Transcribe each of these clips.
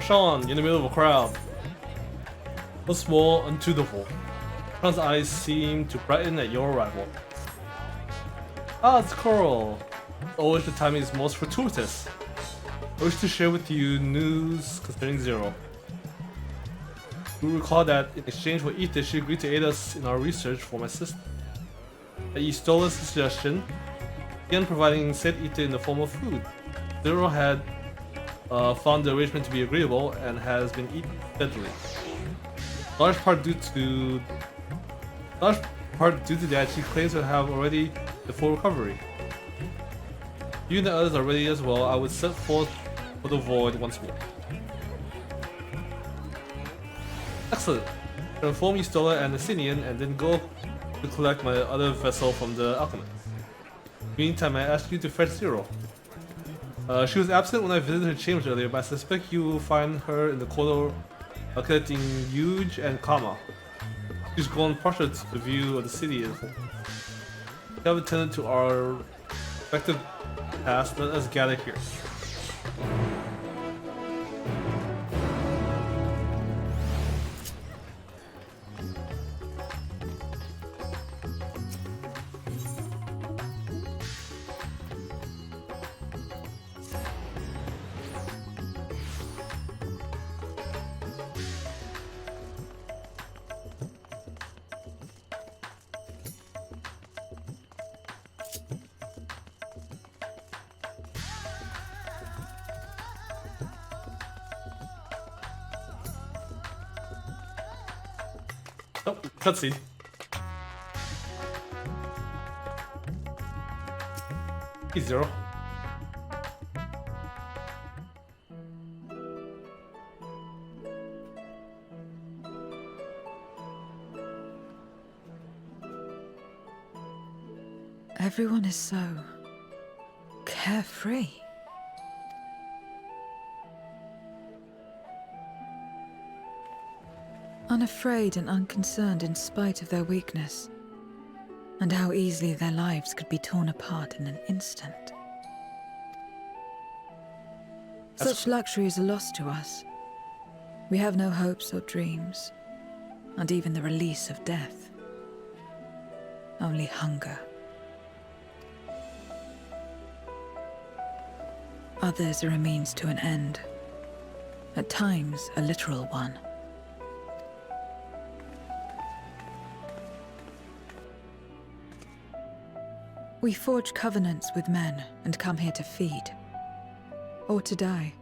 Sean, you're in the middle of a crowd. What's more untutoable? Sean's eyes seem to brighten at your arrival. Ah, it's Coral. Always the timing is most fortuitous. I wish to share with you news concerning Zero. You recall that in exchange for ether, she agreed to aid us in our research for my sister. At Estola's suggestion, began providing said ether in the form of food. Zero had found the arrangement to be agreeable and has been eaten steadily. Large part due to that, she claims to have already the full recovery. You and the others are ready as well. I would set forth for the void once more. Excellent. Inform Estola and the Sinian and then go to collect my other vessel from the alchemist. Meantime, I ask you to fetch Zero. She was absent when I visited her chambers earlier, but I suspect you will find her in the corridor collecting Yuge and Kama. She's gone partial to the view of the city as well. We have attended to our respective tasks. Let us gather here. Oh, cutscene. He's Zero. Everyone is so carefree. Unafraid and unconcerned in spite of their weakness, and how easily their lives could be torn apart in an instant. Such luxury is a loss to us. We have no hopes or dreams, and even the release of death. Only hunger. Others are a means to an end, at times a literal one. We forge covenants with men and come here to feed, or to die.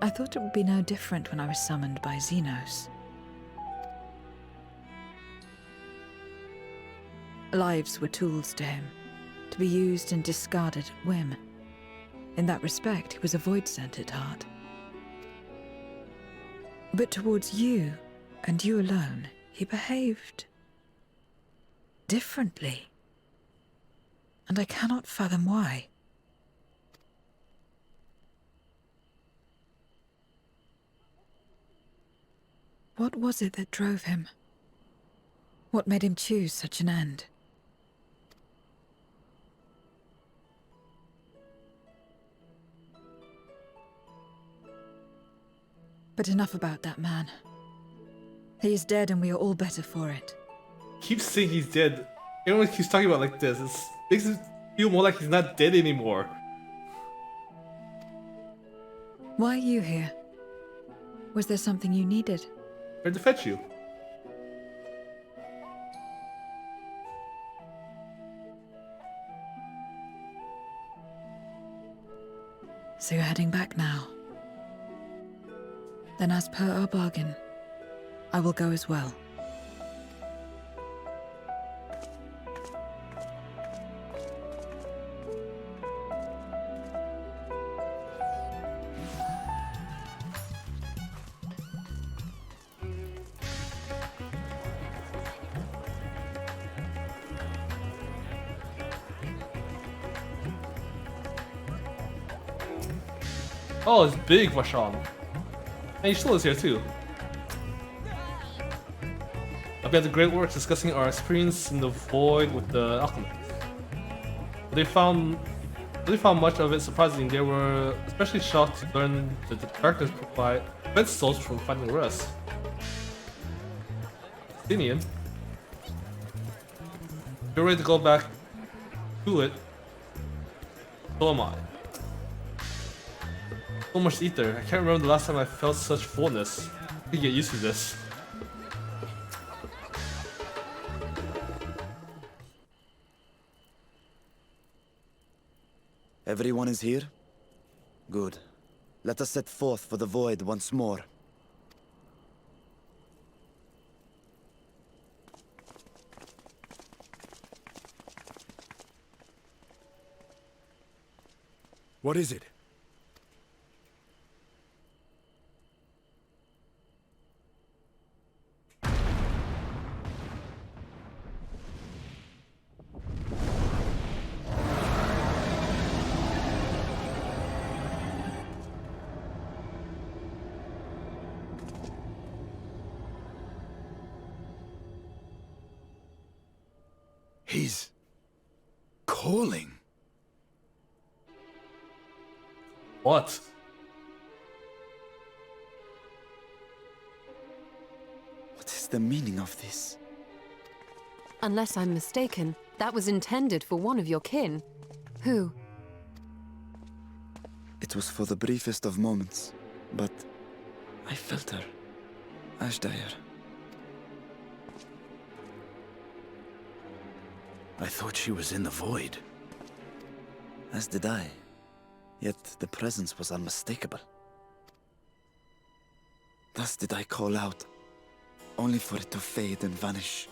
I thought it would be no different when I was summoned by Xenos. Lives were tools to him, to be used and discarded at whim. In that respect, he was a void-sent at heart. But towards you, and you alone, he behaved differently. And I cannot fathom why. What was it that drove him? What made him choose such an end? But enough about that man. He is dead and we are all better for it. Keeps saying he's dead. Everyone keeps talking about it like this. It makes it feel more like he's not dead anymore. Why are you here? Was there something you needed? Where to fetch you? So you're heading back now. Then as per our bargain, I will go as well. Oh, it's big, Vashon. And Yshula is here too. I've had the great work discussing our experience in the void with the alchemist. They found really found much of it surprising. They were especially shocked to learn that the darkness prevents souls from finding rest. Athenian. You're ready to go back to it. So am I. So much ether. I can't remember the last time I felt such fullness. I can get used to this. Everyone is here? Good. Let us set forth for the void once more. What is it? He's calling. What? What is the meaning of this? Unless I'm mistaken, that was intended for one of your kin. Who? It was for the briefest of moments, but I felt her. Ashdire. I thought she was in the void. As did I. Yet the presence was unmistakable. Thus did I call out, only for it to fade and vanish.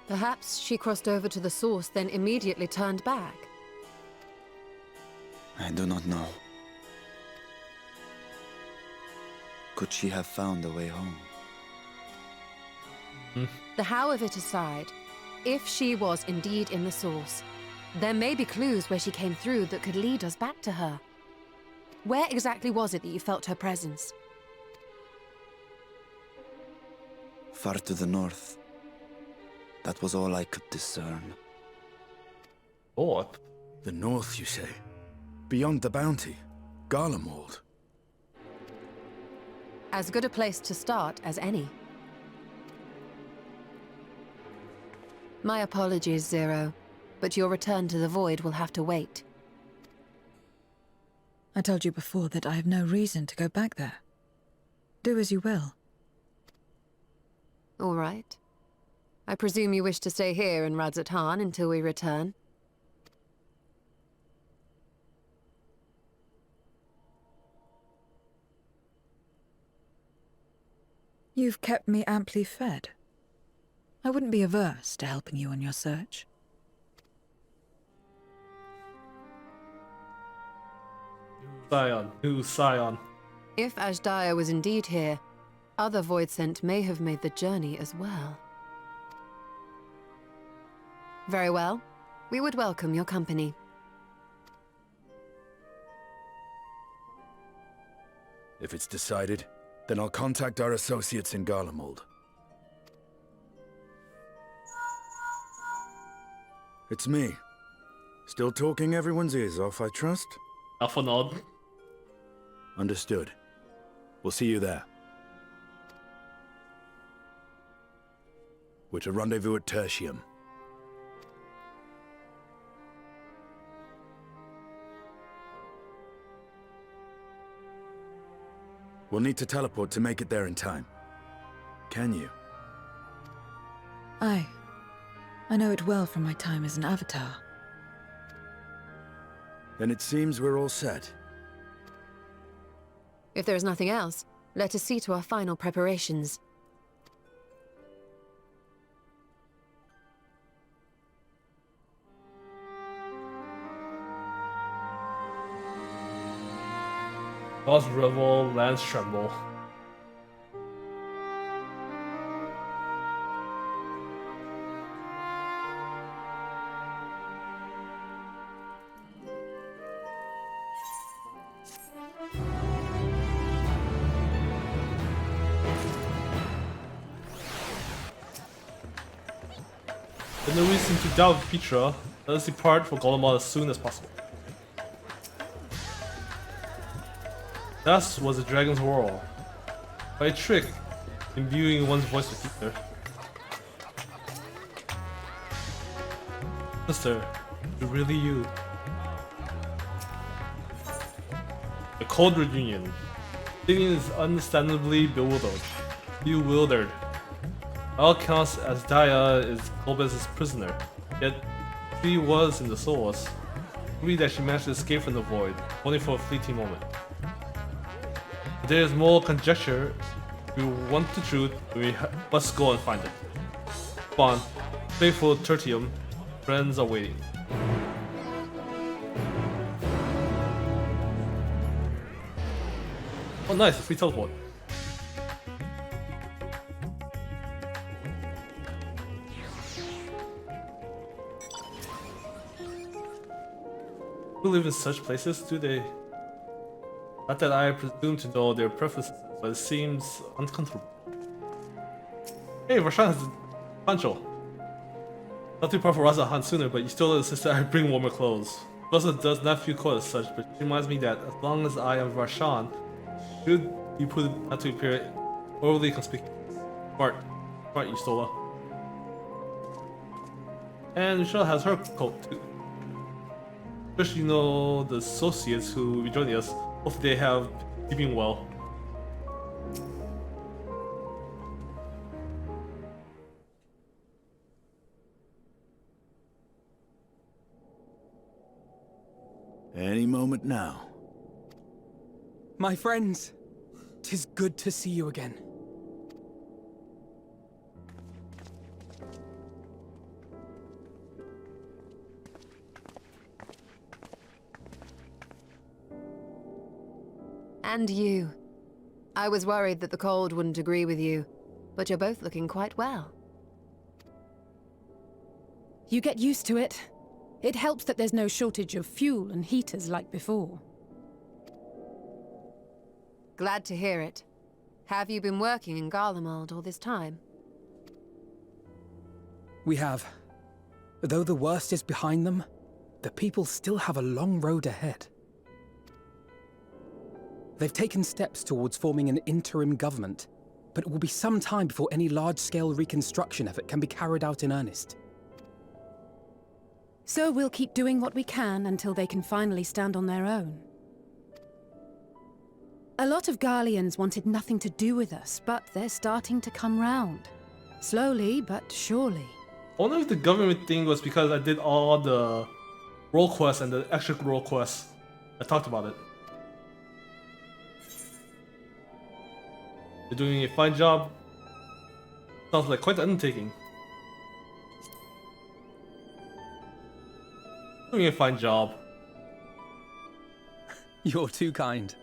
Perhaps she crossed over to the source, then immediately turned back. I do not know. Could she have found a way home? The how of it aside, if she was indeed in the source, there may be clues where she came through that could lead us back to her. Where exactly was it that you felt her presence? Far to the north. That was all I could discern. What? The north, you say? Beyond the bounty? Garlemald? As good a place to start as any. My apologies, Zero, but your return to the void will have to wait. I told you before that I have no reason to go back there. Do as you will. All right. I presume you wish to stay here in Radzatan until we return? You've kept me amply fed. I wouldn't be averse to helping you on your search. Scion. New Scion. If Ashdaya was indeed here, other Voidsent may have made the journey as well. Very well. We would welcome your company. If it's decided, then I'll contact our associates in Garlemald. It's me. Still talking everyone's ears off, I trust? Alpha nod. Understood. We'll see you there. We're to rendezvous at Tertium. We'll need to teleport to make it there in time. Can you? Aye. I know it well from my time as an avatar. Then it seems we're all set. If there is nothing else, let us see to our final preparations. Boss Revel, lands Tremble. No reason to doubt Petra. Let us depart for Golomar as soon as possible. That was the dragon's whirl. By a trick, imbuing one's voice with ether. Sister, is it really you? The cold reunion. Gideon is understandably bewildered. All accounts as Daya is Golbez's prisoner, yet she was in the souls. Agree that she managed to escape from the void, only for a fleeting moment. But there is more conjecture. If we want the truth, we must go and find it. Spawn, faithful Tertium, friends are waiting. Oh nice, free teleport. Who live in such places, do they? Not that I presume to know their preferences, but it seems uncomfortable. Hey, Rashan has a poncho. Not too far for Raza Han sooner, but you still insist that I bring warmer clothes. Raza does not feel cold as such, but she reminds me that as long as I am Rashan, should be put not to appear overly conspicuous. Smart, Yustola. And Michelle has her coat too. Especially, you know, the associates who will be joining us. Hopefully they have keeping well. Any moment now. My friends, 'tis good to see you again. And you. I was worried that the cold wouldn't agree with you, but you're both looking quite well. You get used to it. It helps that there's no shortage of fuel and heaters like before. Glad to hear it. Have you been working in Garlemald all this time? We have. Though the worst is behind them, the people still have a long road ahead. They've taken steps towards forming an interim government, but it will be some time before any large-scale reconstruction effort can be carried out in earnest. So we'll keep doing what we can until they can finally stand on their own. A lot of Garleans wanted nothing to do with us, but they're starting to come round. Slowly, but surely. I wonder if the government thing was because I did all the role quests and the extra role quests. I talked about it. You're doing a fine job. Sounds like quite an undertaking. Doing a fine job. You're too kind.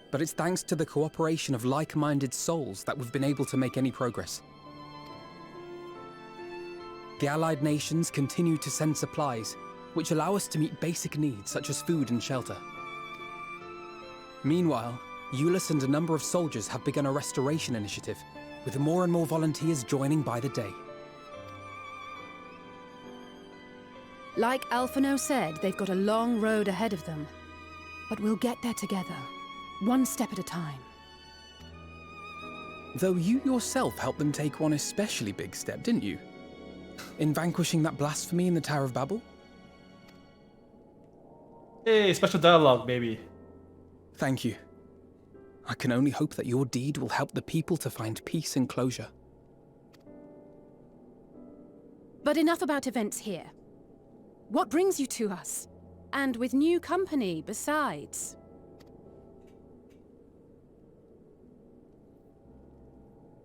But it's thanks to the cooperation of like-minded souls that we've been able to make any progress. The Allied nations continue to send supplies, which allow us to meet basic needs such as food and shelter. Meanwhile, Euless and a number of soldiers have begun a restoration initiative, with more and more volunteers joining by the day. Like Alphino said, they've got a long road ahead of them. But we'll get there together, one step at a time. Though you yourself helped them take one especially big step, didn't you? In vanquishing that blasphemy in the Tower of Babel? Hey, special dialogue, baby. Thank you. I can only hope that your deed will help the people to find peace and closure. But enough about events here. What brings you to us? And with new company, besides.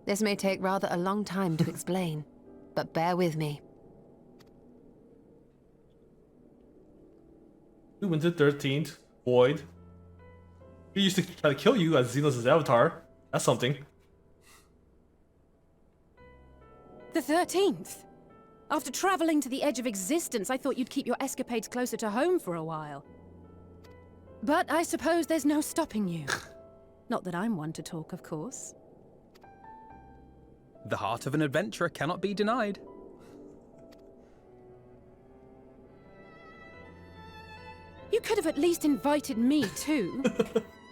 This may take rather a long time to explain, but bear with me. Winter 13th, Void. We used to try to kill you as Xenos' avatar. That's something. The 13th? After traveling to the edge of existence, I thought you'd keep your escapades closer to home for a while. But I suppose there's no stopping you. Not that I'm one to talk, of course. The heart of an adventurer cannot be denied. You could have at least invited me too.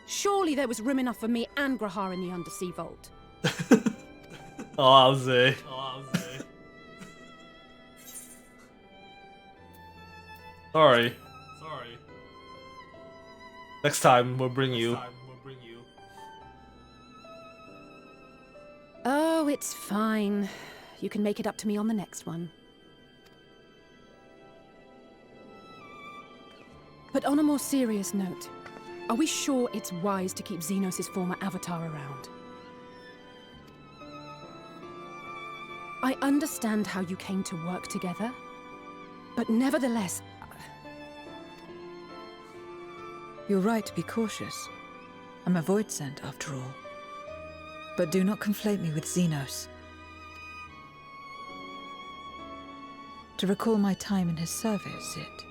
Surely there was room enough for me and Grahar in the undersea vault. Oh, I'll say. Sorry. Next time we'll bring you. Oh, it's fine. You can make it up to me on the next one. But on a more serious note, are we sure it's wise to keep Xenos' former avatar around? I understand how you came to work together, but nevertheless... You're right to be cautious. I'm a void sent, after all. But do not conflate me with Xenos. To recall my time in his service, it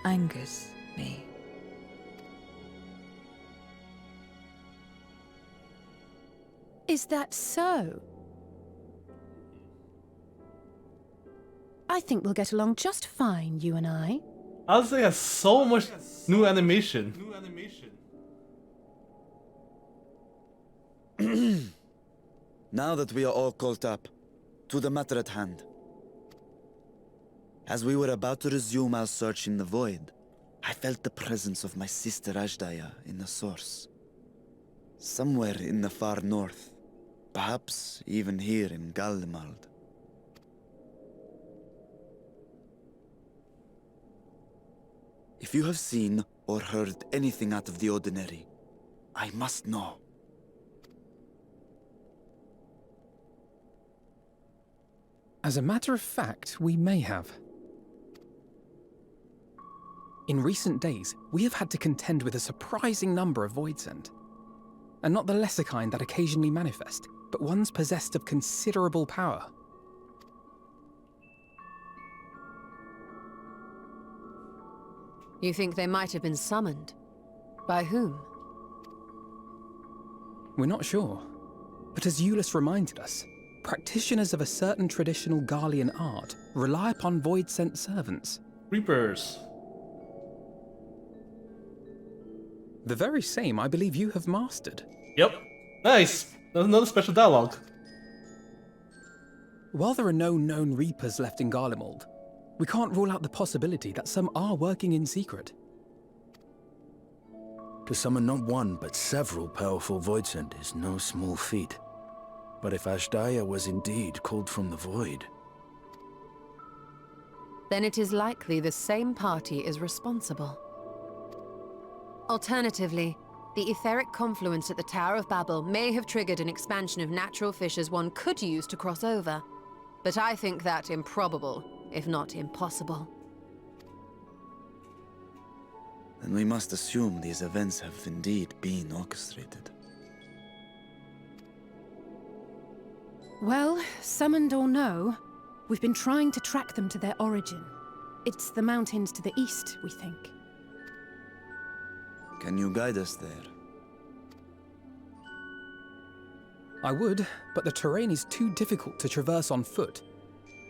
angers me. Is that so? I think we'll get along just fine, you and I. Honestly, has so much new animation. Now that we are all caught up, to the matter at hand. As we were about to resume our search in the void, I felt the presence of my sister Ajdaya in the source. Somewhere in the far north, perhaps even here in Galdemald. If you have seen or heard anything out of the ordinary, I must know. As a matter of fact, we may have. In recent days, we have had to contend with a surprising number of Voidsent. And not the lesser kind that occasionally manifest, but ones possessed of considerable power. You think they might have been summoned? By whom? We're not sure. But as Euless reminded us, practitioners of a certain traditional Garlean art rely upon void-sent servants. Reapers. The very same I believe you have mastered. Yep. Nice. There's another special dialogue. While there are no known Reapers left in Garlemald, we can't rule out the possibility that some are working in secret. To summon not one, but several powerful Voidsent is no small feat. But if Ajdaya was indeed called from the void... Then it is likely the same party is responsible. Alternatively, the etheric confluence at the Tower of Babel may have triggered an expansion of natural fissures one could use to cross over. But I think that improbable, if not impossible. Then we must assume these events have indeed been orchestrated. Well, summoned or no, we've been trying to track them to their origin. It's the mountains to the east, we think. Can you guide us there? I would, but the terrain is too difficult to traverse on foot.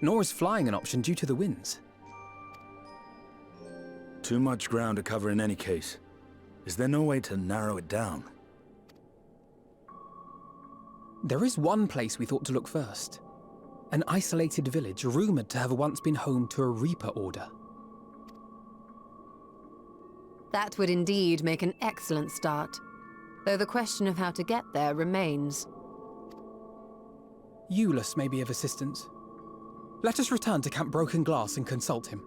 Nor is flying an option due to the winds. Too much ground to cover in any case. Is there no way to narrow it down? There is one place we thought to look first. An isolated village rumored to have once been home to a Reaper order. That would indeed make an excellent start, though the question of how to get there remains. Euless may be of assistance. Let us return to Camp Broken Glass and consult him.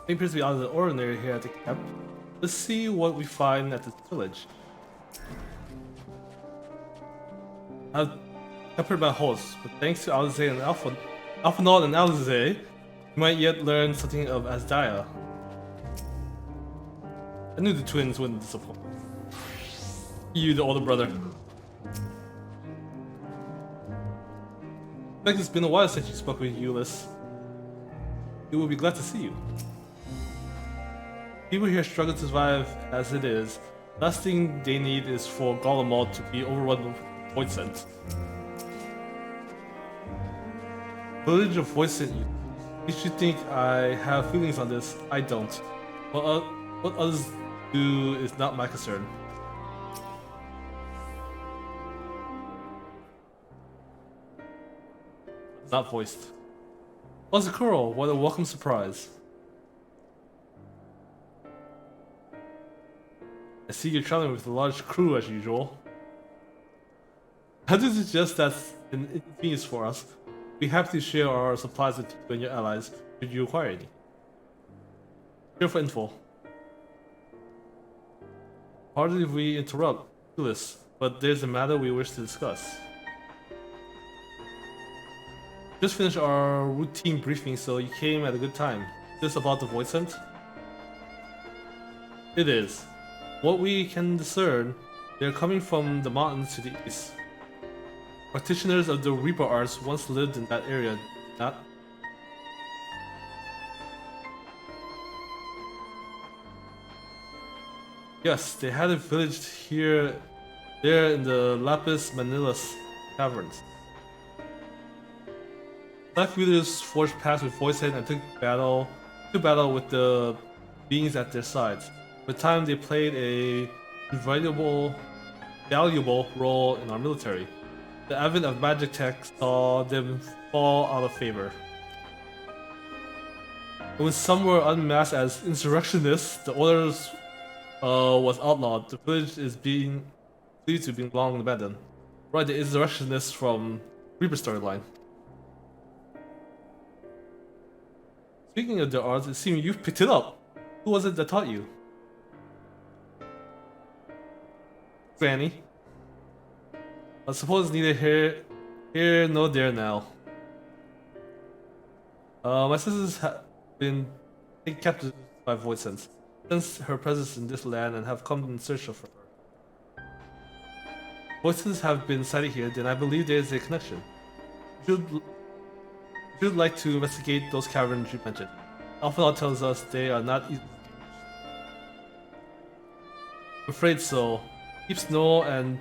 It appears to be out of the ordinary here at the camp. Let's see what we find at this village. I've peppered my hosts, but thanks to Alize and Alphanaut and Alize, you might yet learn something of Asdaya. I knew the twins wouldn't disappoint. You, the older brother. I think it's been a while since you spoke with Euless. He will be glad to see you. People here struggle to survive as it is. Last thing they need is for Garlemald to be overrun with void scent. Village of void scent. You should think I have feelings on this. I don't. What others do is not my concern. Not voiced. Oh, Zakuro, what a welcome surprise. I see you're traveling with a large crew as usual. I do suggest that's an inconvenience for us. We're happy to share our supplies with you and your allies should you require any. Here for info. Pardon if we interrupt, Ulyss, but there's a matter we wish to discuss. Just finished our routine briefing, so you came at a good time. Is this about the void scent? It is. What we can discern, they're coming from the mountains to the east. Practitioners of the Reaper arts once lived in that area, not? Yes, they had a village there in the Lapis Manilas caverns. Black Wheelers forged past with Voicehead and took battle with the beings at their sides. For a time, they played a valuable role in our military. The advent of magic tech saw them fall out of favor. When some were unmasked as insurrectionists, the orders was outlawed. The village is being believed to be long abandoned. Right, the insurrectionists from Reaper storyline. Speaking of the arts, it seems you've picked it up. Who was it that taught you? Granny. I suppose neither here nor there now. My sisters have been taken captive by void sense. Sense her presence in this land and have come in search of her. Voices have been sighted here, then I believe there is a connection. You should like to investigate those caverns you mentioned. Alphanaut tells us they are not easy. I'm afraid so. Deep snow and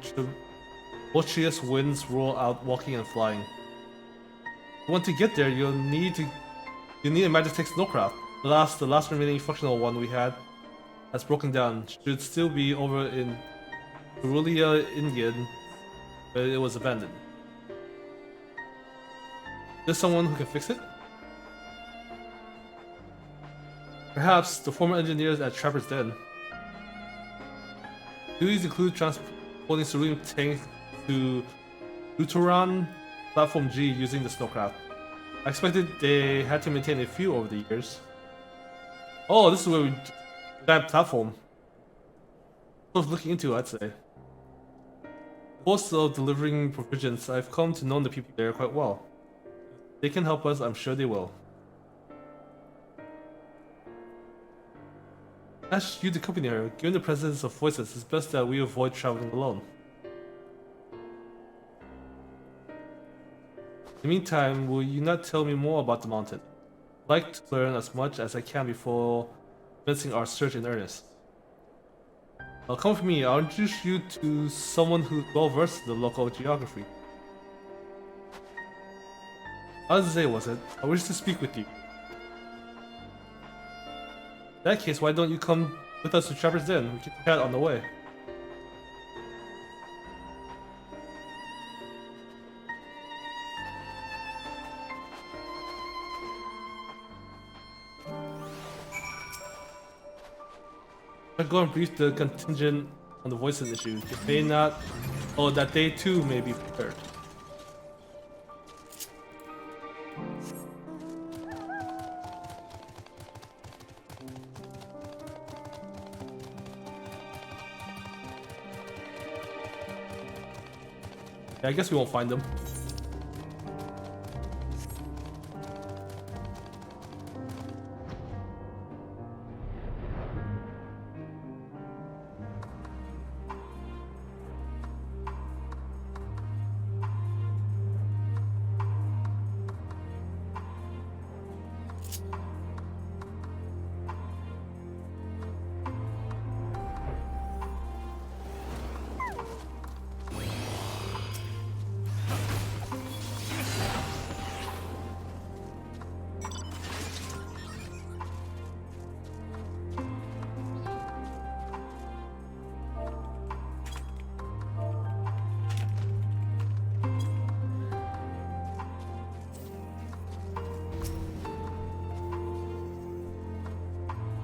tumultuous winds roll out walking and flying. If you want to get there, you'll need a Magitech snowcraft. The last remaining functional one we had has broken down. Should still be over in Cerulean Indian, but it was abandoned. There's someone who can fix it? Perhaps the former engineers at Trapper's Den. Duties include transporting Cerulean tanks to Uteron Platform G using the snowcraft. I expected they had to maintain a few over the years. Oh, this is where that platform. Worth looking into, I'd say. Post of delivering provisions, I've come to know the people there quite well. If they can help us, I'm sure they will. Ask you to accompany her. Given the presence of voices, it's best that we avoid traveling alone. In the meantime, will you not tell me more about the mountain? I'd like to learn as much as I can before commencing our search in earnest. Come with me, I'll introduce you to someone who's well versed in the local geography. Alize, was it? I wish to speak with you. In that case, why don't you come with us to Trapper's Den? We can chat on the way. I'll go and brief the contingent on the voices issue. If they not, oh, that they too may be prepared. Yeah, I guess we won't find them.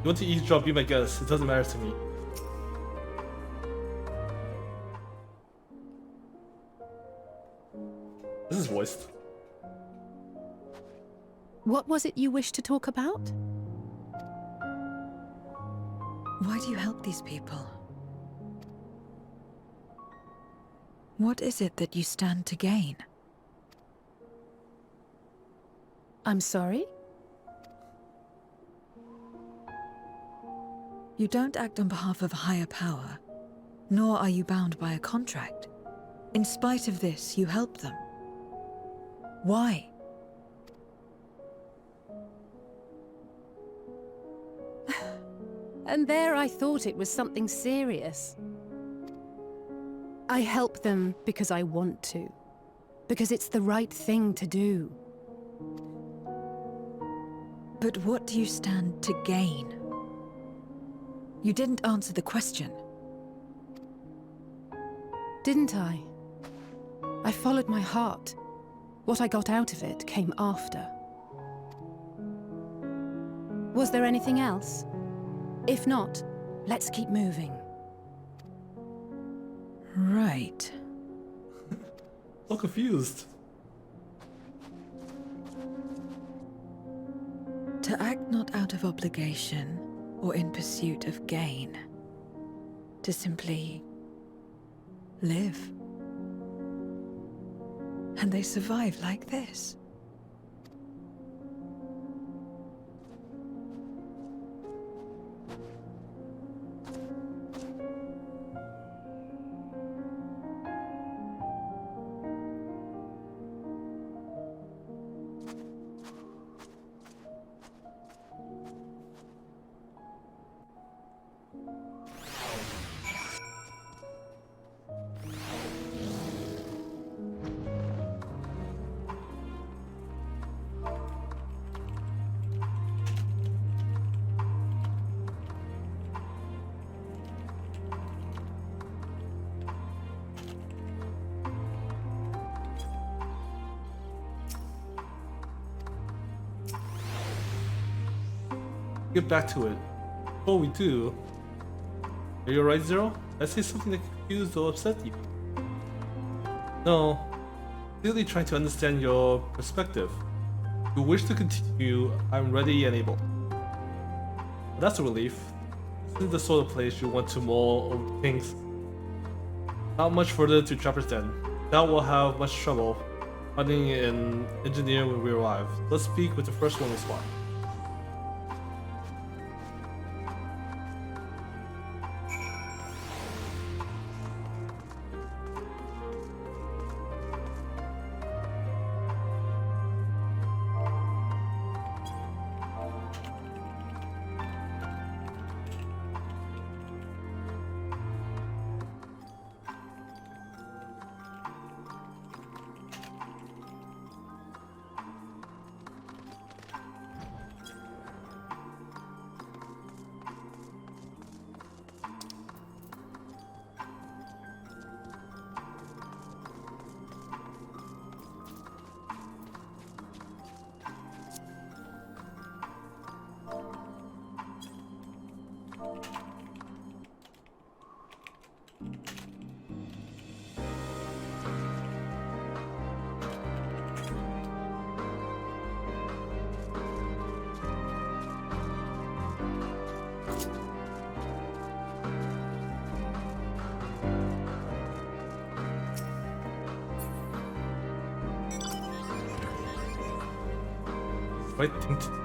You want to eavesdrop, be my guest. It doesn't matter to me. This is voiced. What was it you wished to talk about? Why do you help these people? What is it that you stand to gain? I'm sorry? You don't act on behalf of a higher power, nor are you bound by a contract. In spite of this, you help them. Why? And there I thought it was something serious. I help them because I want to. Because it's the right thing to do. But what do you stand to gain? You didn't answer the question. Didn't I? I followed my heart. What I got out of it came after. Was there anything else? If not, let's keep moving. Right. So confused. To act not out of obligation or in pursuit of gain. To simply live. And they survive like this. Get back to it. Oh, we do. Are you alright, Zero? Did I say something that confused or upset you? No. Clearly trying to understand your perspective. If you wish to continue, I'm ready and able. That's a relief. This is the sort of place you want to mull over things. Not much further to Trapper's Den. Doubt we'll have much trouble finding an engineer when we arrive. Let's speak with the first one we spot. right thing to do.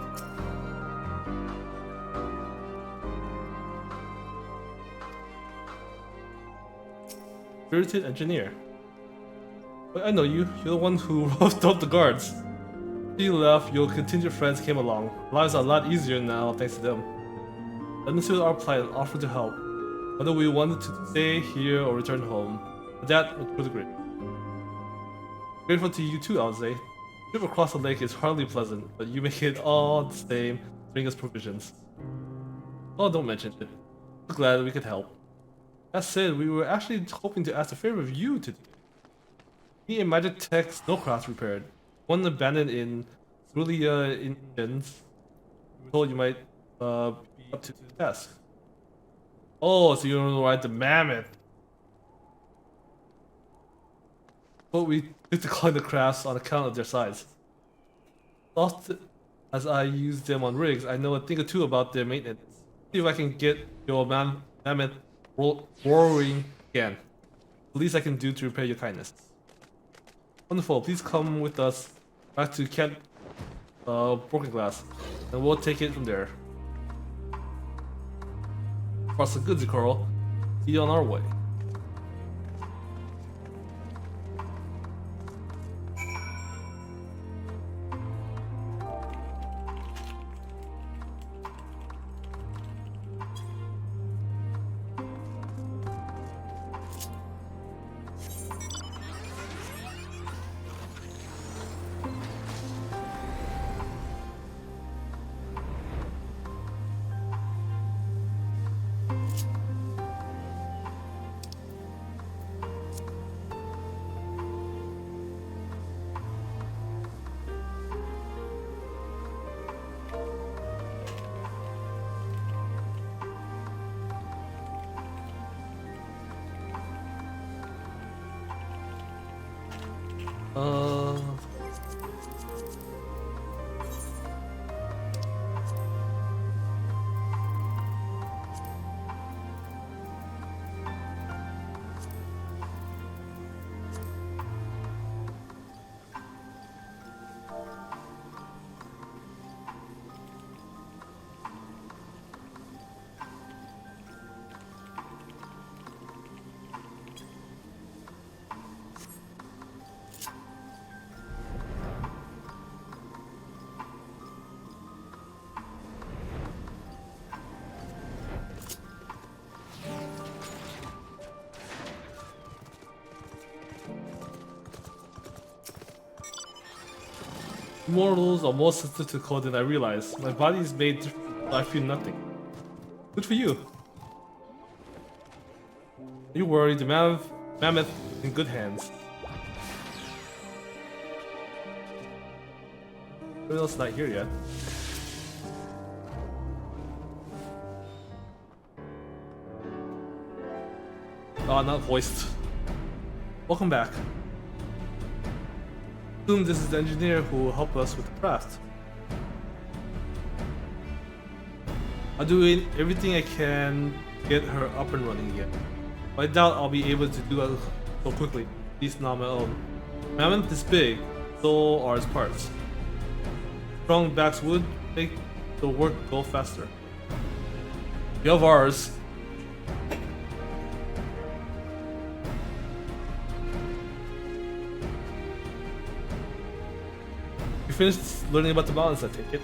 Spirited engineer. But I know you. You're the one who roughed up the guards. After you left, your contingent friends came along. Lives are a lot easier now thanks to them. Let them see our plight and offer to help. Whether we wanted to stay here or return home. That was great. Grateful to you too, I would say. The trip across the lake is hardly pleasant, but you make it all the same to bring us provisions. Oh, don't mention it. We're glad we could help. That said, we were actually hoping to ask a favor of you today. Need a magic tech snowcraft repaired. One abandoned in Zulia Indians. We were told you might be up to the task. Oh, so you don't know ride the mammoth. But we took to calling the crafts on account of their size. Often, as I use them on rigs, I know a thing or two about their maintenance. See if I can get your mammoth roaring again. The least I can do to repay your kindness. Wonderful, please come with us back to Camp Broken Glass, and we'll take it from there. Cross the goods, Coral. See you on our way. Mortals are more sensitive to cold than I realize. My body is made different, I feel nothing. Good for you. You worry, the mammoth is in good hands. Revel's not here yet. Oh, not voiced. Welcome back. Assume this is the engineer who will help us with the craft. I'll do everything I can to get her up and running again. But I doubt I'll be able to do that so quickly, at least not on my own. Mammoth is big, so are its parts. Strong backs would make the work go faster. You have ours. You finished learning about the mountains, I take it.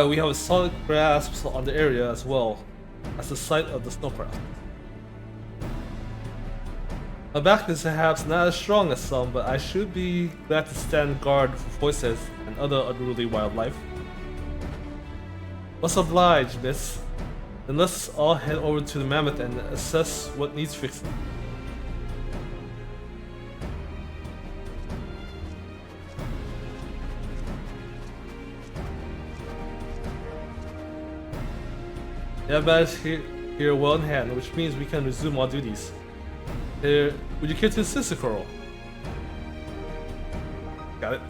We have a solid grasp on the area as well as the site of the snowcraft. My back is perhaps not as strong as some, but I should be glad to stand guard for voices and other unruly wildlife. Must oblige, miss. Then let's all head over to the mammoth and assess what needs fixing. You have managed here well in hand, which means we can resume our duties. Would you care to assist, Coral? Got it.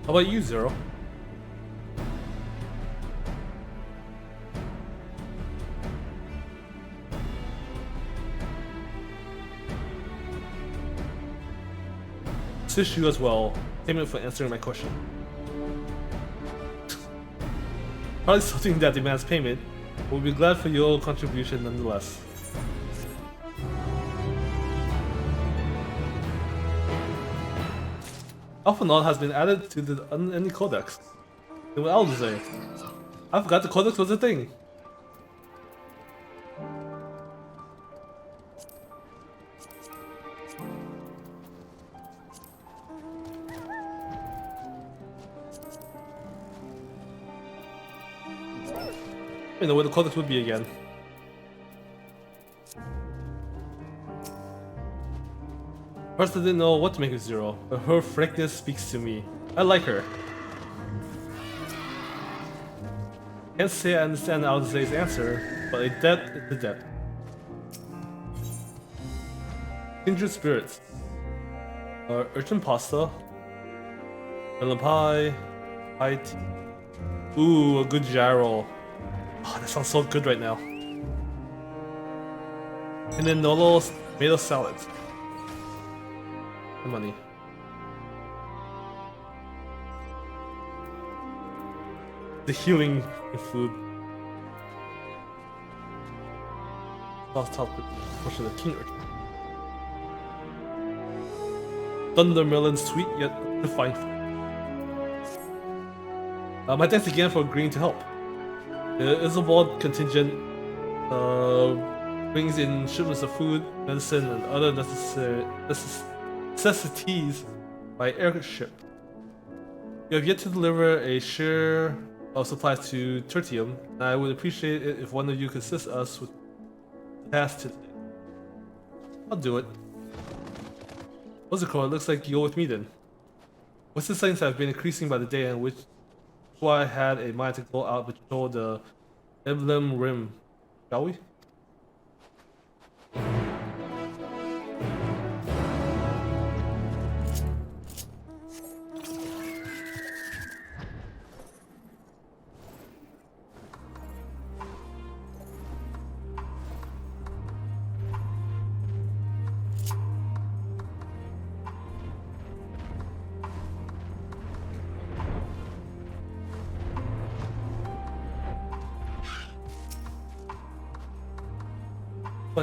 How about you, Zero? assist you as well. Payment for answering my question. Probably something that demands payment. We'll be glad for your contribution nonetheless. Alphanol has been added to the Unending Codex. And what else to say? I forgot the Codex was a thing. I know where the Codex would be again. First I didn't know what to make of Zero, but her frankness speaks to me. I like her. Can't say I understand Aldese's answer, but a debt is a debt. Kindred spirits. Urchin pasta. Melon pie. Pie tea. Ooh, a good gyro. Oh, that sounds so good right now. And then Nolo tomato salad. And money. The healing in food. Top portion of the king urchin. Thunder melon, sweet yet refined food. My thanks again for agreeing to help. The Isobald contingent brings in shipments of food, medicine, and other necessities by airship. You have yet to deliver a share of supplies to Tertium, and I would appreciate it if one of you could assist us with the task today. I'll do it. What's it called? It looks like you go with me then. Western sightings have been increasing by the day, and which why I had a mind to go out and patrol the Emblem Rim. Shall we?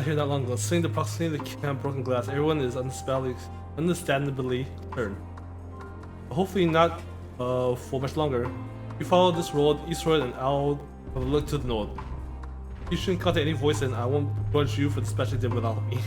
Here not long ago, seeing the proximity of the camp broken glass, everyone is understandably turned. Hopefully not for much longer. You follow this road eastward and I'll have a look to the north. You shouldn't cut any voice and I won't grudge you for dispatching them without me.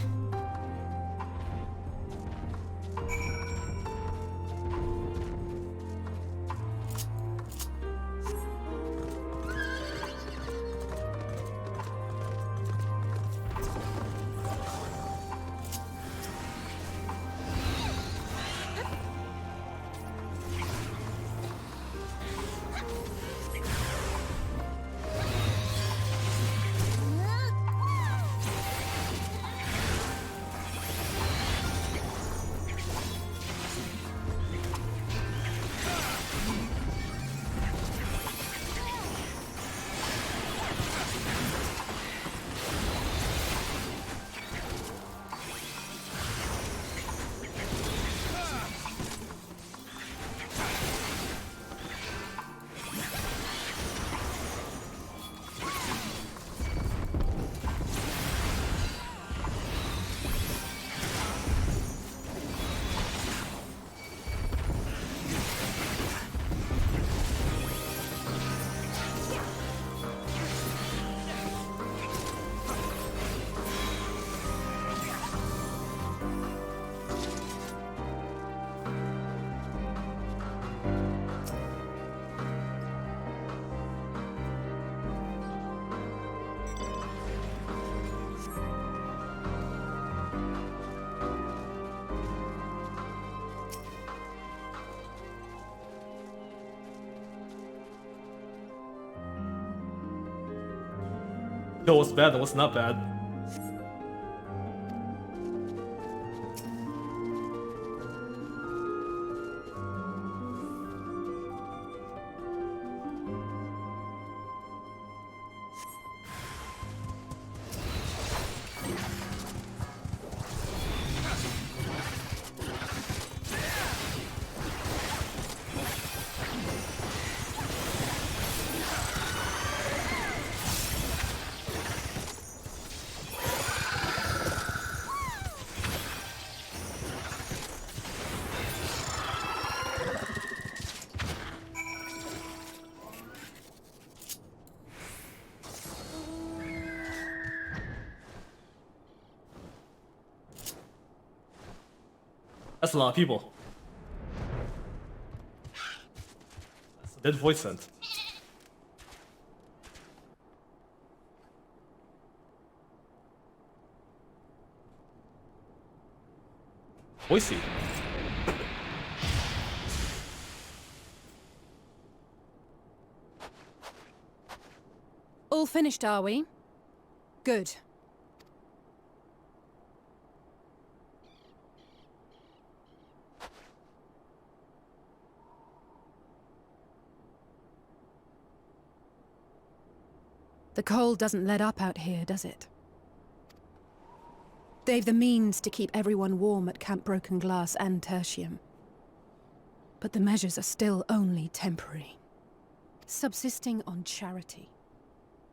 Yo, what's bad and what's not bad? That's a lot of people. That's a dead voice scent. Voicey. All finished, are we? Good. The cold doesn't let up out here, does it? They've the means to keep everyone warm at Camp Broken Glass and Tertium. But the measures are still only temporary. Subsisting on charity.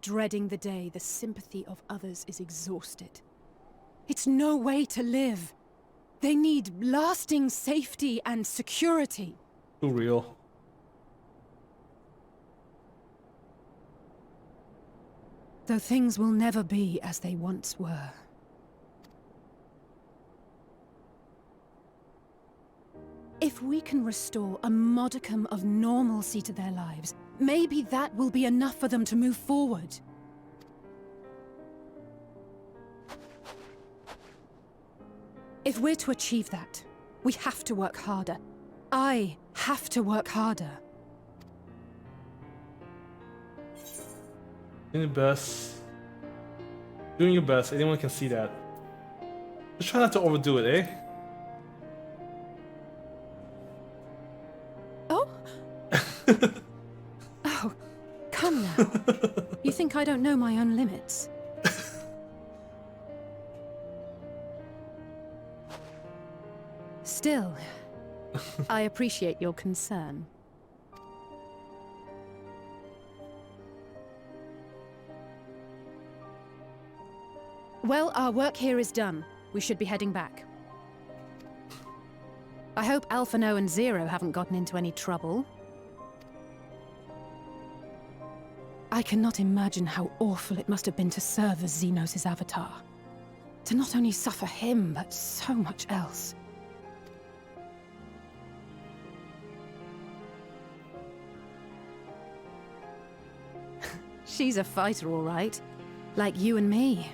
Dreading the day the sympathy of others is exhausted. It's no way to live. They need lasting safety and security. Too real. Though things will never be as they once were. If we can restore a modicum of normalcy to their lives, maybe that will be enough for them to move forward. If we're to achieve that, we have to work harder. I have to work harder. Doing your best. Doing your best. Anyone can see that. Just try not to overdo it, eh? Oh? Oh, come now. You think I don't know my own limits? Still, I appreciate your concern. Well, our work here is done. We should be heading back. I hope Alphino and Zero haven't gotten into any trouble. I cannot imagine how awful it must have been to serve as Xenos' avatar. To not only suffer him, but so much else. She's a fighter, all right. Like you and me.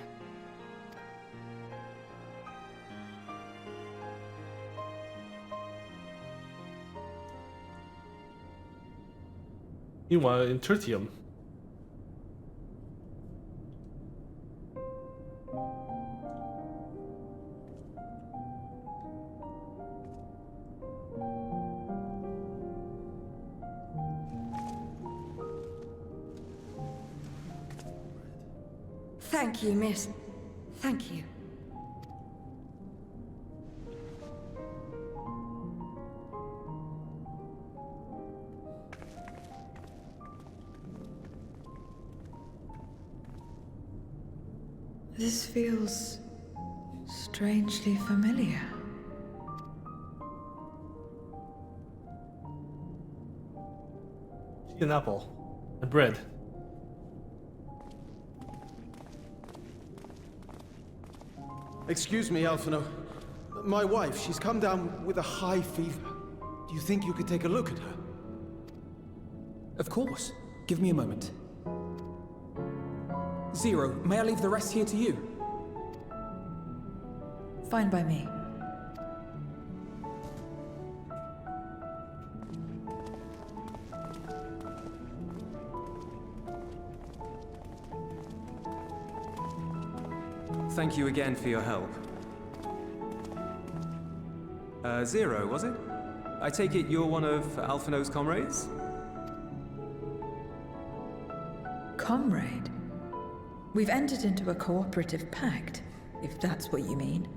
Meanwhile, in Tertium. Thank you, miss. Thank you. This feels strangely familiar. See an apple. And bread. Excuse me, Alphino. My wife, she's come down with a high fever. Do you think you could take a look at her? Of course. Give me a moment. Zero, may I leave the rest here to you? Fine by me. Thank you again for your help. Zero, was it? I take it you're one of Alphino's comrades? Comrade? We've entered into a cooperative pact, if that's what you mean.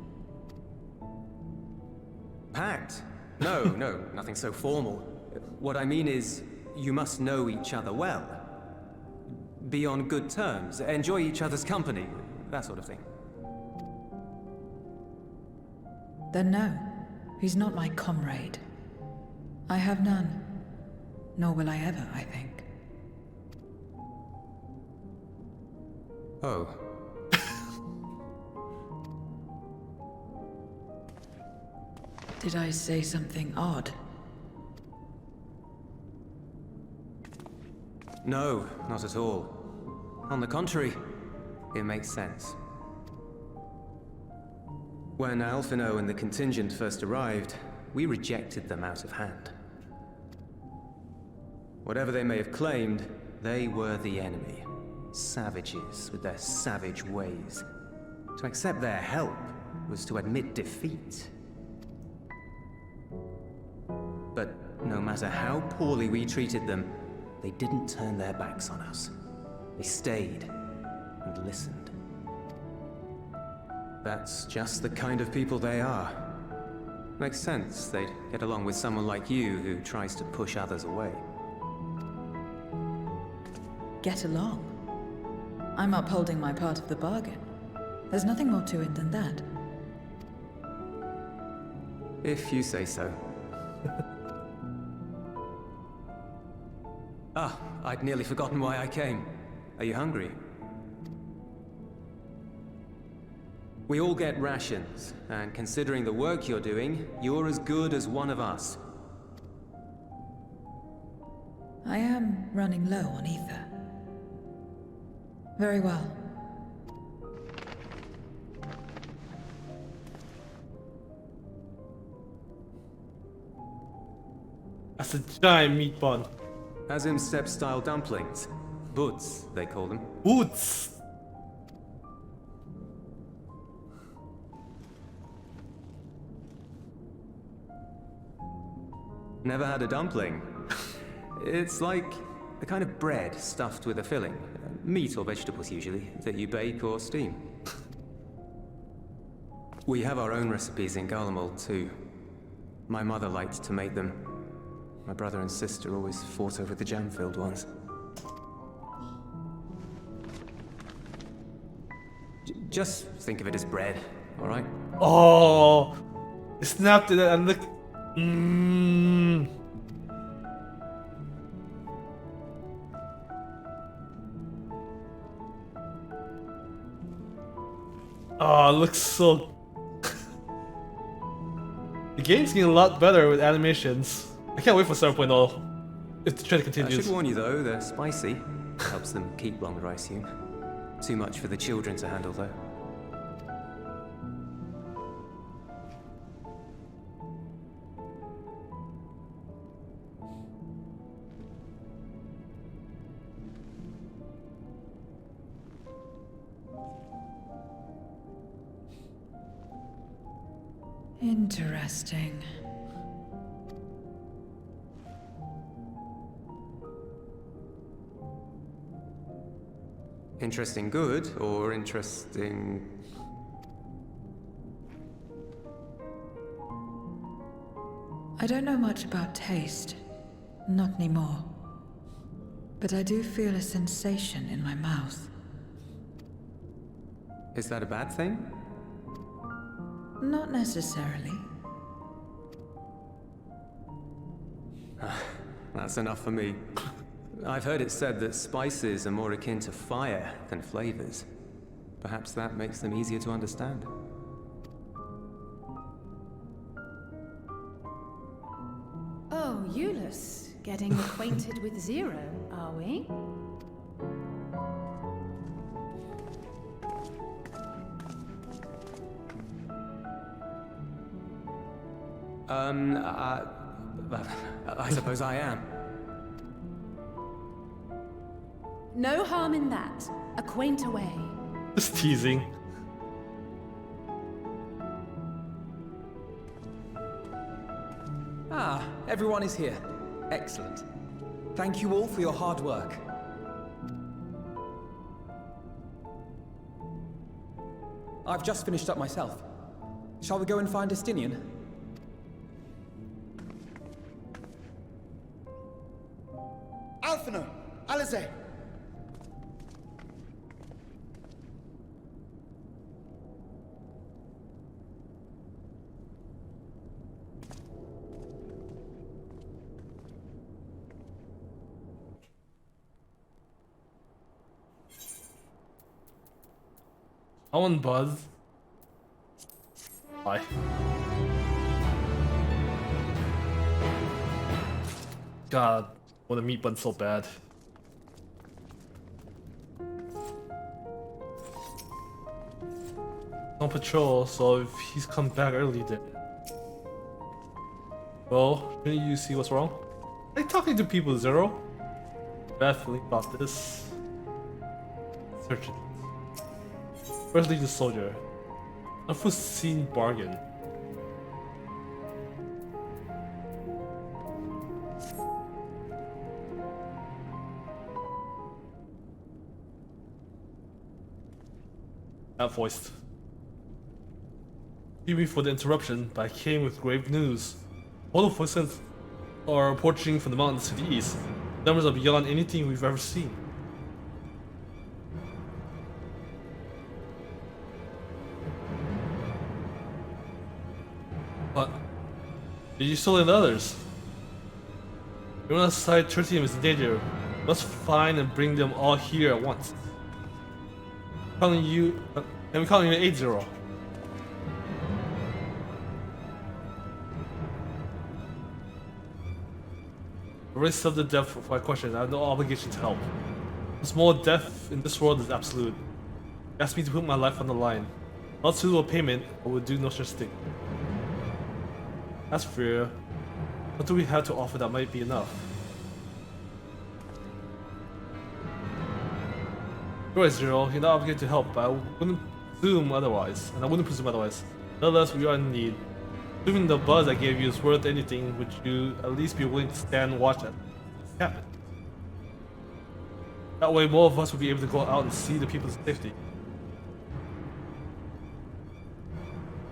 Pact? No, no, nothing so formal. What I mean is, you must know each other well. Be on good terms, enjoy each other's company, that sort of thing. Then no, he's not my comrade. I have none. Nor will I ever, I think. Oh. Did I say something odd? No, not at all. On the contrary, it makes sense. When Alphino and the contingent first arrived, we rejected them out of hand. Whatever they may have claimed, they were the enemy. Savages with their savage ways. To accept their help was to admit defeat. But no matter how poorly we treated them, they didn't turn their backs on us. They stayed and listened. That's just the kind of people they are. Makes sense they'd get along with someone like you who tries to push others away. Get along? I'm upholding my part of the bargain. There's nothing more to it than that. If you say so. Ah, I'd nearly forgotten why I came. Are you hungry? We all get rations, and considering the work you're doing, you're as good as one of us. I am running low on ether. Very well. That's a giant meat bun. Azim step-style dumplings. Boots, they call them. Boots! Never had a dumpling. It's like a kind of bread stuffed with a filling. Meat or vegetables usually, that you bake or steam. We have our own recipes in Garlemald too. My mother liked to make them. My brother and sister always fought over the jam-filled ones. Just think of it as bread, alright? Oh! It snapped it and look. Mmm. Oh, it looks so. The game's getting a lot better with animations. I can't wait for 7.0. If the trend I continues. should warn you though, they're spicy. Helps them keep longer, I assume. Too much for the children to handle though. Interesting. Interesting good, or interesting... I don't know much about taste. Not anymore. But I do feel a sensation in my mouth. Is that a bad thing? Not necessarily. That's enough for me. I've heard it said that spices are more akin to fire than flavors. Perhaps that makes them easier to understand. Oh, Euless, getting acquainted with Zero, are we? I suppose I am. No harm in that. Acquaint away. Just teasing. Ah, everyone is here. Excellent. Thank you all for your hard work. I've just finished up myself. Shall we go and find Estinian? Alphino! Alize! I want Buzz. Bye. God, I want a meat bun so bad. On patrol, so if he's come back early then. Well, shouldn't you see what's wrong? Like talking to people, Zero. Bad feeling about this. Search it. Where's the soldier? Unforeseen bargain. That voiced. Excuse me for the interruption, but I came with grave news. All the voices are approaching from the mountains to the east. Numbers are beyond anything we've ever seen. What? Did you still in the others? You're on the side, Tertium is in danger. We must find and bring them all here at once. Calling you, and we're calling you 8-0. I already settled the death for my question. I have no obligation to help. The small death in this world is absolute. He asked me to put my life on the line. Not suitable payment, I would do no such thing. That's fair. What do we have to offer that might be enough? You're right, Zero. You're not obligated to help, but I wouldn't presume otherwise. And I wouldn't presume otherwise. Nonetheless, we are in need. Assuming the buzz I gave you is worth anything, would you at least be willing to stand and watch that happen? That way more of us will be able to go out and see the people's safety.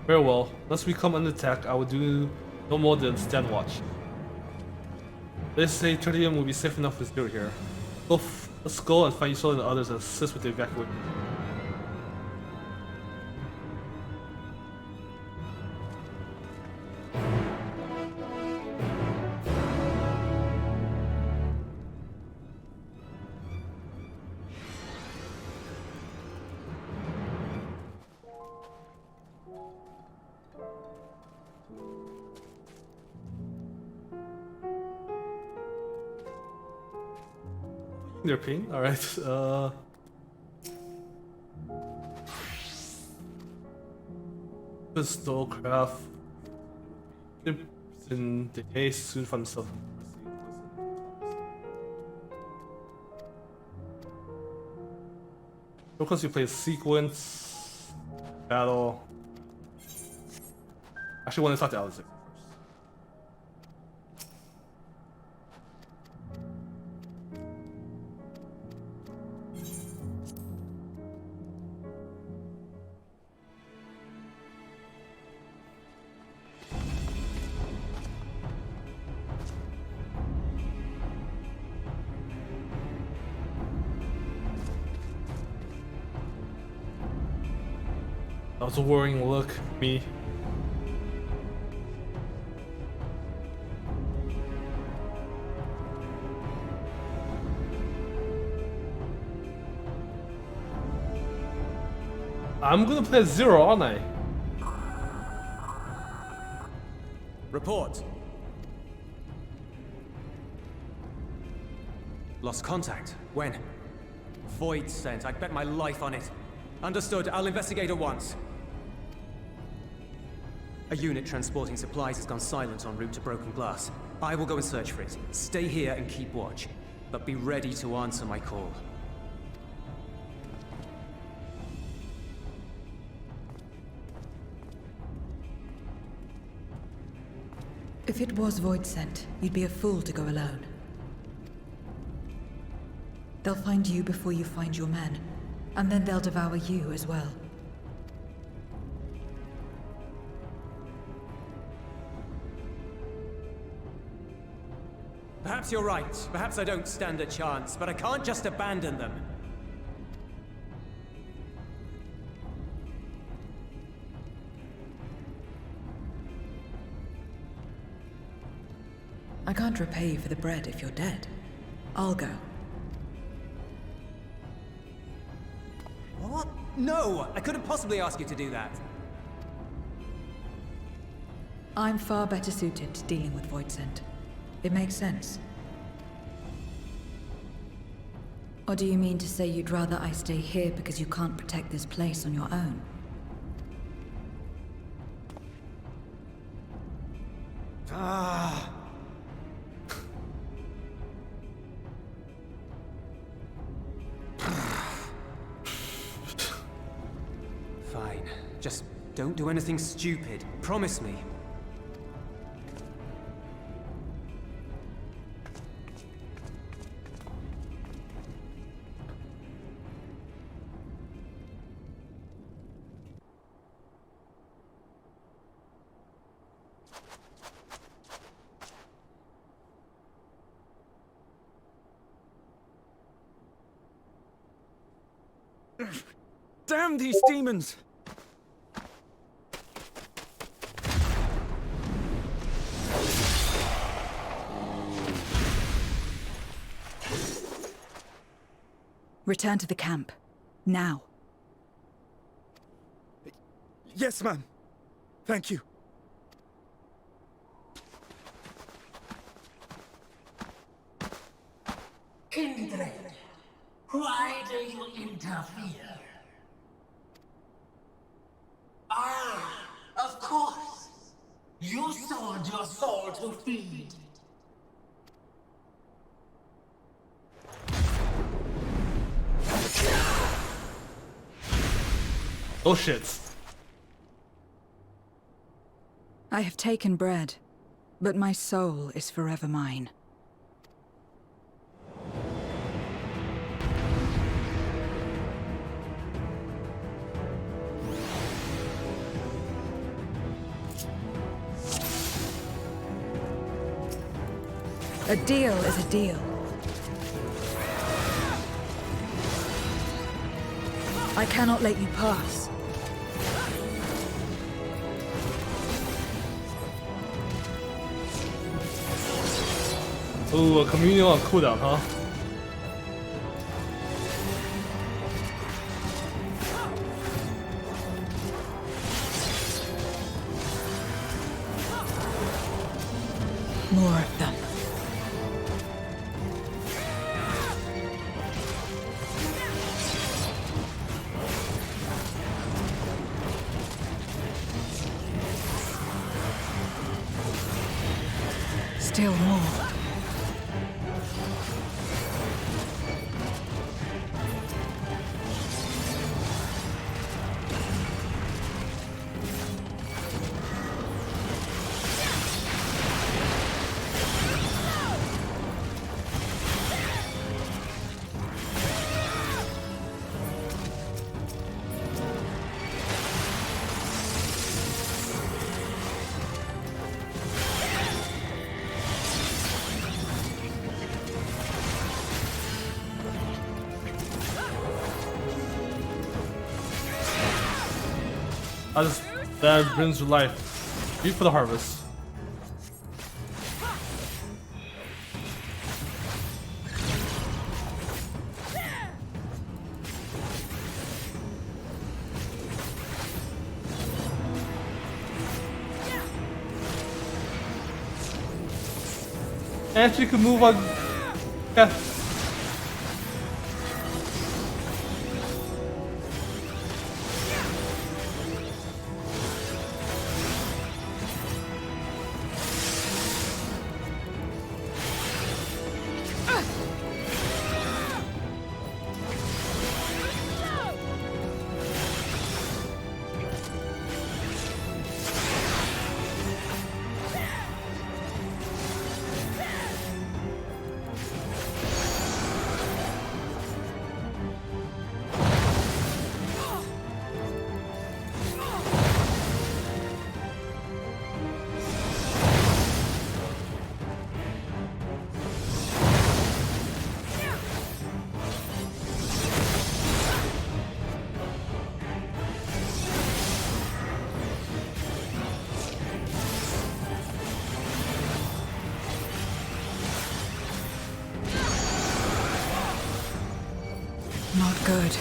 Very well. Unless we come under attack, I will do no more than stand watch. Let's say Tertium will be safe enough with Zero here. Let's go and find Yusol and the others and assist with the evacuation. Their pain? Alright, Pistol craft. In the case, soon find himself. Of course, you play sequence, battle. Actually, want to talk to Alex first. That was a worrying look, me. I'm gonna play Zero, aren't I? Report. Lost contact. When? Void sent. I'd bet my life on it. Understood. I'll investigate at once. A unit transporting supplies has gone silent en route to Broken Glass. I will go and search for it. Stay here and keep watch. But be ready to answer my call. If it was Void sent, you'd be a fool to go alone. They'll find you before you find your men, and then they'll devour you as well. Perhaps you're right. Perhaps I don't stand a chance, but I can't just abandon them. I can't repay you for the bread if you're dead. I'll go. What? No! I couldn't possibly ask you to do that. I'm far better suited to dealing with Void Sent. It makes sense. Or do you mean to say you'd rather I stay here because you can't protect this place on your own? Ah. Fine. Just don't do anything stupid. Promise me. Damn these demons! Return to the camp. Now. Yes, ma'am. Thank you. Kindred, why do you interfere? Ah, of course. You sold your soul to feed. Oh shit. I have taken bread, but my soul is forever mine. A deal is a deal. I cannot let you pass. Ooh, a communal on cooldown, huh? More of them. Still more. That brings to life. Reap for the harvest. And she can move on. Yeah. Not good.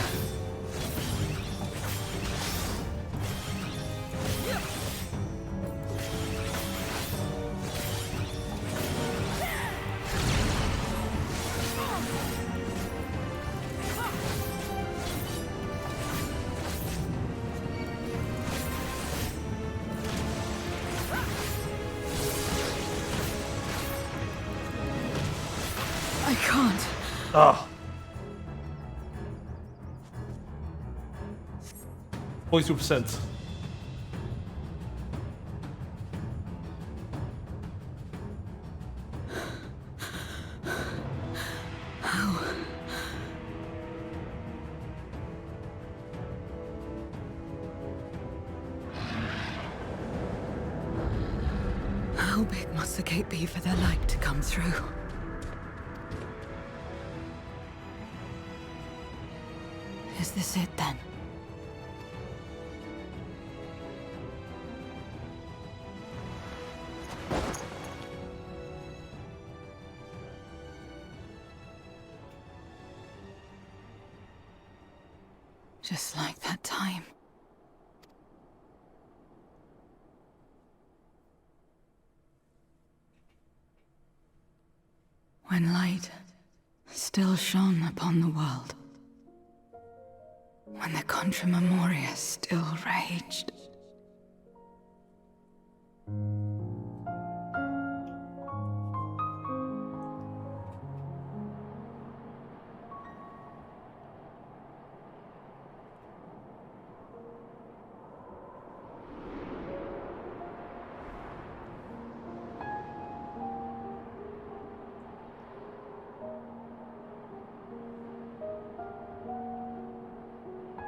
Ah. 42%. How big must the gate be for their light to come through? Is this it then? Just like that time. When light still shone upon the world. When the Contra Memoria still raged.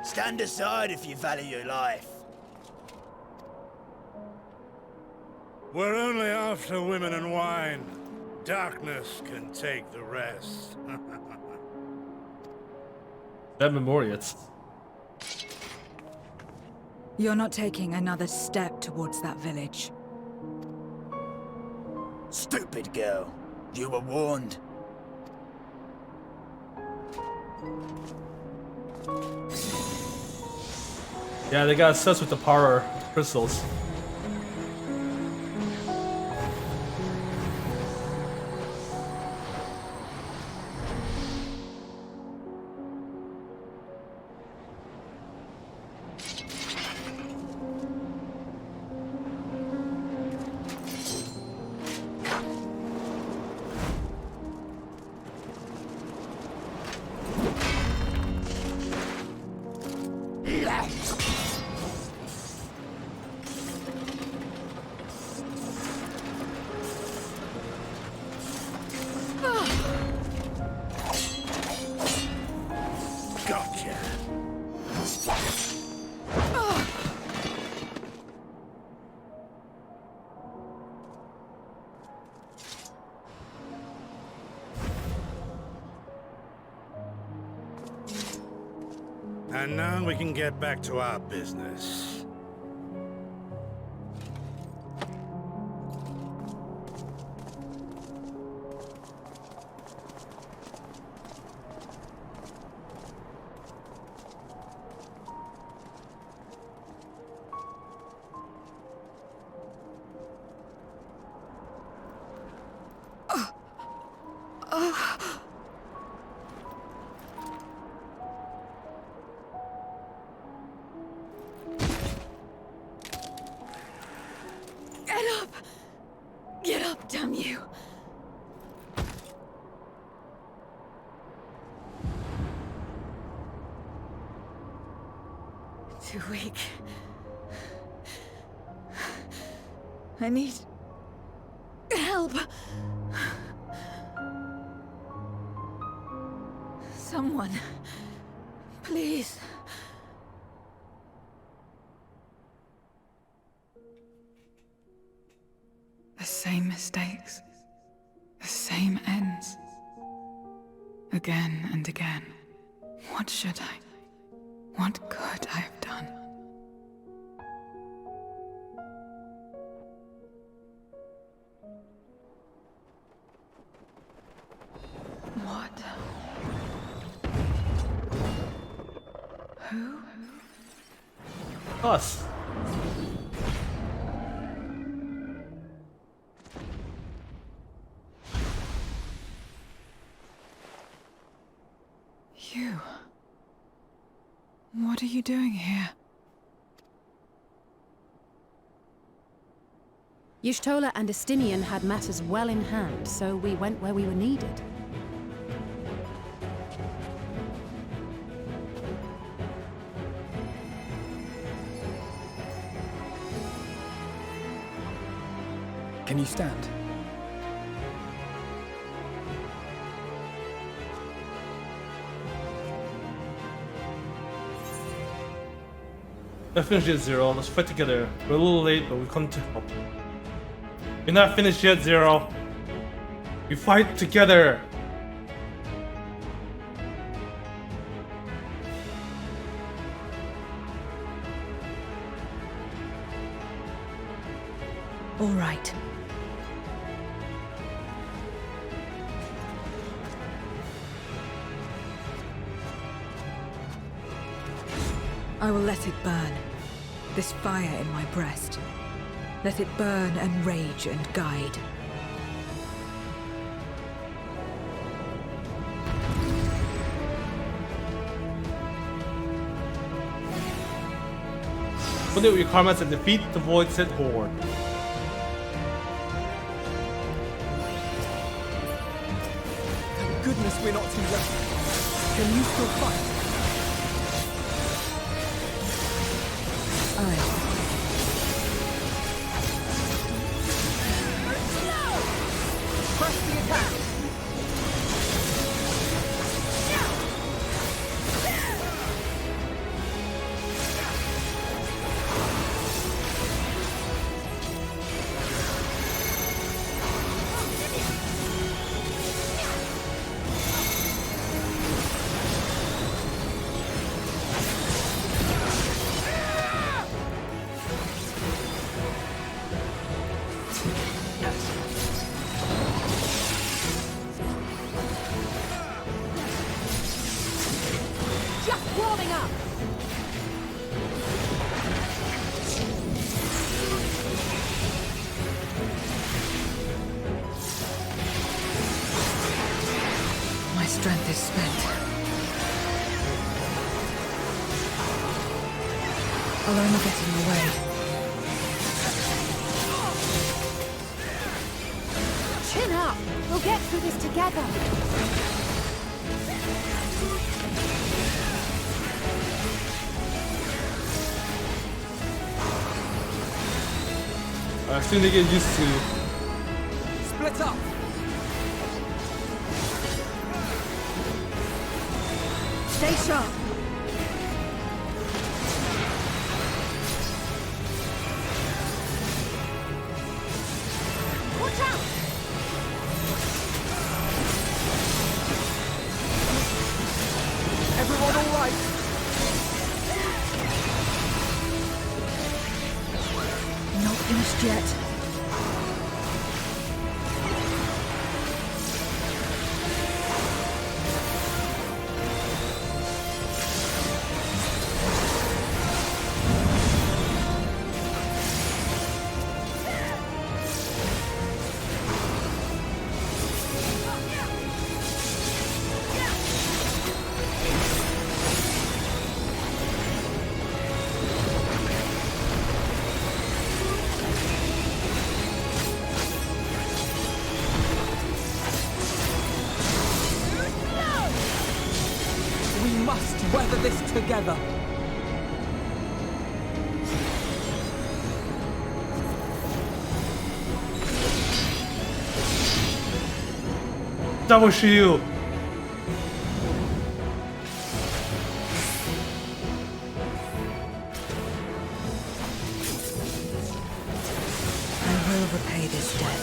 Stand aside if you value your life. We're only after women and wine. Darkness can take the rest. That Memoriats. You're not taking another step towards that village. Stupid girl. You were warned. Yeah, they got obsessed with the power crystals. Gotcha. And now we can get back to our business. Get up, damn you! Too weak. I need help. Someone, please. The same mistakes, the same ends. Again and again. What should I? What could I have done? What? Who? Us. You. What are you doing here? Y'shtola and Estimian had matters well in hand, so we went where we were needed. Can you stand? I finished yet, Zero. Let's fight together. We're a little late, but we come to help. You're not finished yet, Zero. We fight together. All right. I will let it burn. This fire in my breast. Let it burn and rage and guide. Put the requirements and defeat the Void Set Horde. Thank goodness we're not too late. Can you still fight? Press the attack! Just warming up! My strength is spent. I'll only get in your way. Chin up! We'll get through this together! I seem to get used to. Split up! Stay sharp. Watch out! Everyone all right? Not finished yet. We must weather this together. Double shield. I will repay this debt.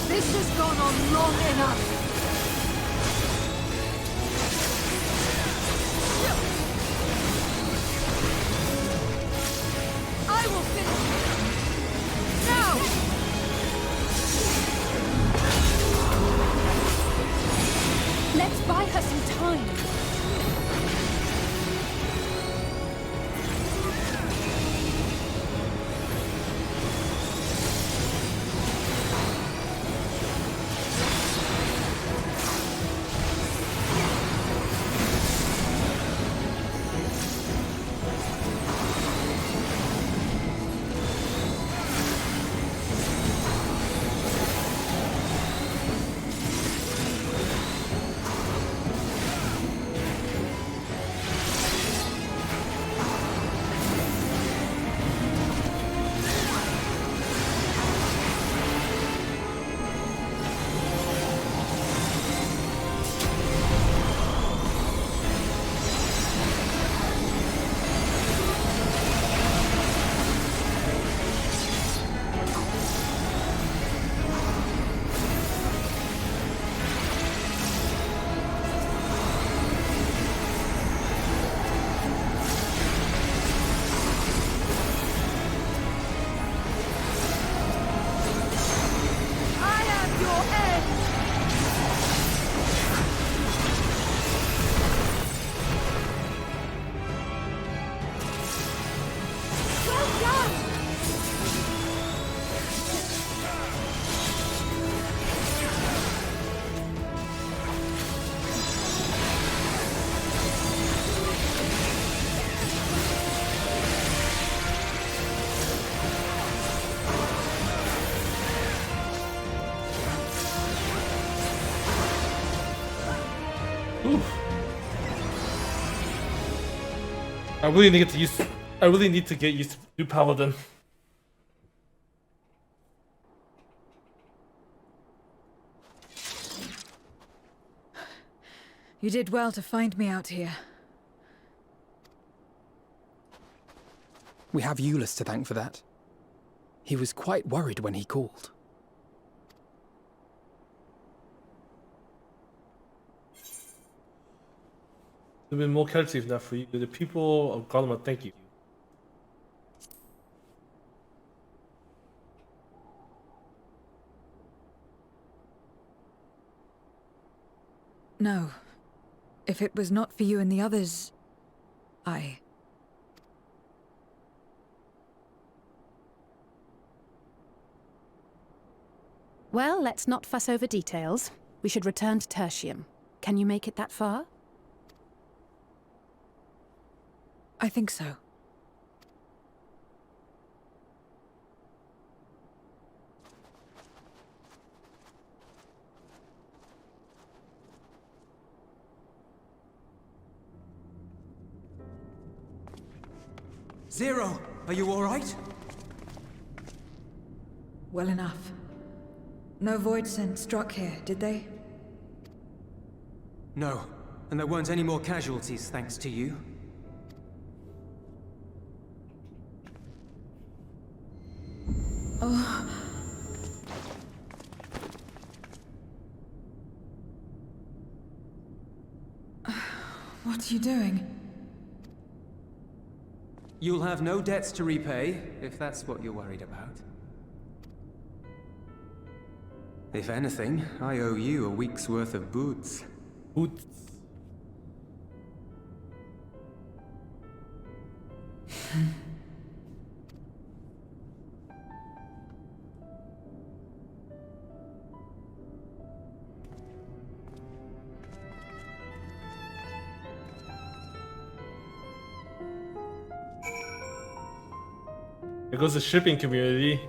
This has gone on long enough. I will finish it. Now! Let's buy her some time. I really need to get used to new Paladin. You did well to find me out here. We have Eulus to thank for that. He was quite worried when he called. There've been more casualties now for you. The people of Garlemald thank you. No. If it was not for you and the others, Well, let's not fuss over details. We should return to Tertium. Can you make it that far? I think so. Zero, are you all right? Well enough. No void scent struck here, did they? No, and there weren't any more casualties thanks to you. Oh. What are you doing? You'll have no debts to repay, if that's what you're worried about. If anything, I owe you a week's worth of boots. Boots. There goes the shipping community.